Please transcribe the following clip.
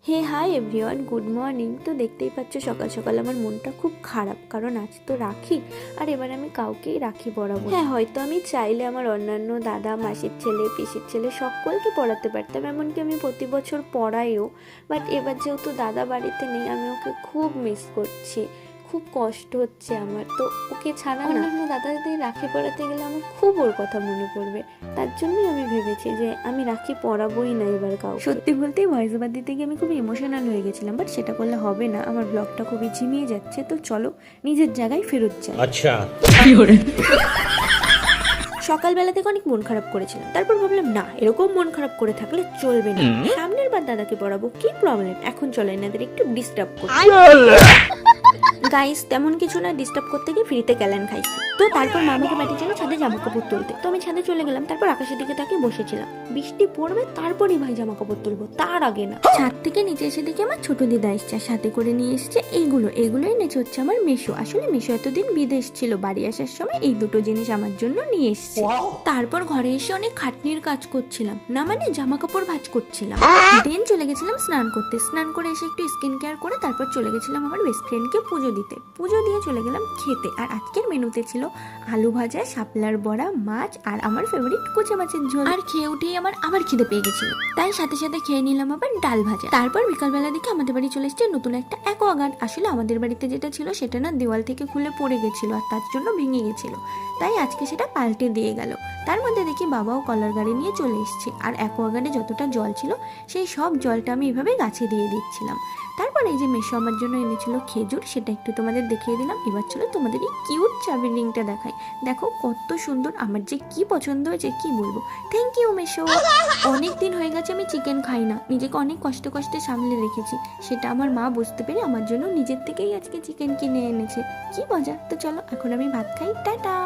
হে hi everyone, good morning. তো দেখতেই পাচ্ছ সকাল সকাল আমার মনটা খুব খারাপ, কারণ আজ তো রাখি আর এবার আমি কাউকেই রাখি পরাবো। হ্যাঁ, হয়তো আমি চাইলে আমার অন্যান্য দাদা, মাসির ছেলে, পিসির ছেলে সকলকে পড়াতে পারতাম, এমনকি আমি প্রতি বছর পড়াইও। বাট এবার যেহেতু দাদা বাড়িতে নেই, আমি ওকে খুব মিস করছি, খুব কষ্ট হচ্ছে আমার। তো ওকে ছাড়া অন্যান্য দাদাদের রাখি পরাতে গেলে আমার খুব ওর কথা মনে পড়বে। তার জন্যই আমি ভেবেছি যে আমি রাখি পরাবোই না এবার কাউ। সত্যি বলতেই ভয়েস ওভার দিতে গিয়ে আমি খুব ইমোশনাল হয়ে গেছিলাম, বাট সেটা করলে হবে না, আমার ব্লগটা খুবই ঝিমিয়ে যাচ্ছে। তো চলো নিজের জায়গায় ফেরত যাই। আচ্ছা, সকালবেলা থেকে অনেক মন খারাপ করেছিলাম, তারপর ভাবলাম না, এরকম মন খারাপ করে থাকলে চলবে না, সামনের বার দাদাকে পড়াবো, কি প্রবলেম, এখন চলো এনাদের একটু ডিস্টার্ব করি। গাইস, তেমন কিছু না, ডিস্টার্ব করতে গিয়ে ফ্রিতে ক্যালেন খাইছি। তো তারপর মামাকে পাঠিয়েছিল ছাদে জামা কাপড় তুলতে, তো আমি ছাদে চলে গেলাম। তারপর আকাশের দিকে তাকিয়ে বসেছিলাম, বৃষ্টি পড়বে তারপরই ভাই জামা কাপড় তুলবো, তার আগে না। ছাদ থেকে নিচে এসে দেখি আমার ছোট দিদা এসছে, সাথে করে নিয়ে এসছে এগুলোই এনেছে হচ্ছে আমার মেশো। আসলে মেশো এতদিন বিদেশ ছিল, বাড়ি আসার সময় এই দুটো জিনিস আমার জন্য নিয়ে এসছে। তারপর ঘরে এসে অনেক খাটনির কাজ করছিলাম, না মানে জামা কাপড় ভাঁজ করছিলাম। দেন চলে গেছিলাম স্নান করতে, স্নান করে এসে একটু স্কিন কেয়ার করে তারপর চলে গেছিলাম আমার বেস্ট ফ্রেন্ডকে পুজো দিতে, পুজো দিয়ে চলে গেলাম খেতে। আর আজকের মেনুতে ছিল আলু ভাজা, শাপলার বড়া, মাছ আর আমার ফেভারিট কুচে মাছের ঝোল। আর খেয়ে উঠেই আমার আবার খিদে পেয়ে গেছিল, তাই সাথে সাথে খেয়ে নিলাম আবার ডাল ভাজা। তারপর বিকালবেলা দিকে আমাদের বাড়ি চলে এসেছে নতুন একটা অ্যাকোয়াগার্ড। আসলে আমাদের বাড়িতে যেটা ছিল সেটা না দেওয়াল থেকে খুলে পড়ে গেছিল আর তার জন্য ভেঙে গেছিল, তাই আজকে সেটা পাল্টে দিয়ে গেল। তার মধ্যে দেখি বাবাও কলার গাড়ি নিয়ে চলে এসেছে, আর অ্যাকোয়াগার্ডে যতটা জল ছিল সেই সব জলটা আমি এভাবে গাছে দিয়ে দিচ্ছিলাম। তারপর এই যে মেশো আমার জন্য এনেছিল খেজুর, সেটা একটু তোমাদের দেখিয়ে দিলাম। এবার চলো তোমাদের এই কিউট চাবির রিংটা দেখাই, দেখো কত সুন্দর, আমার যে কি পছন্দ হয়েছে কি বলবো। থ্যাংক ইউ মেশো। অনেক দিন হয়ে গেছে আমি চিকেন খাই না, নিজেকে অনেক কষ্ট কষ্টে সামলে রেখেছি, সেটা আমার মা বুঝতে পেরে আমার জন্য নিজের থেকেই আজকে চিকেন কিনে এনেছে, কি মজা। তো চলো এখন আমি ভাত খাই, টাটা।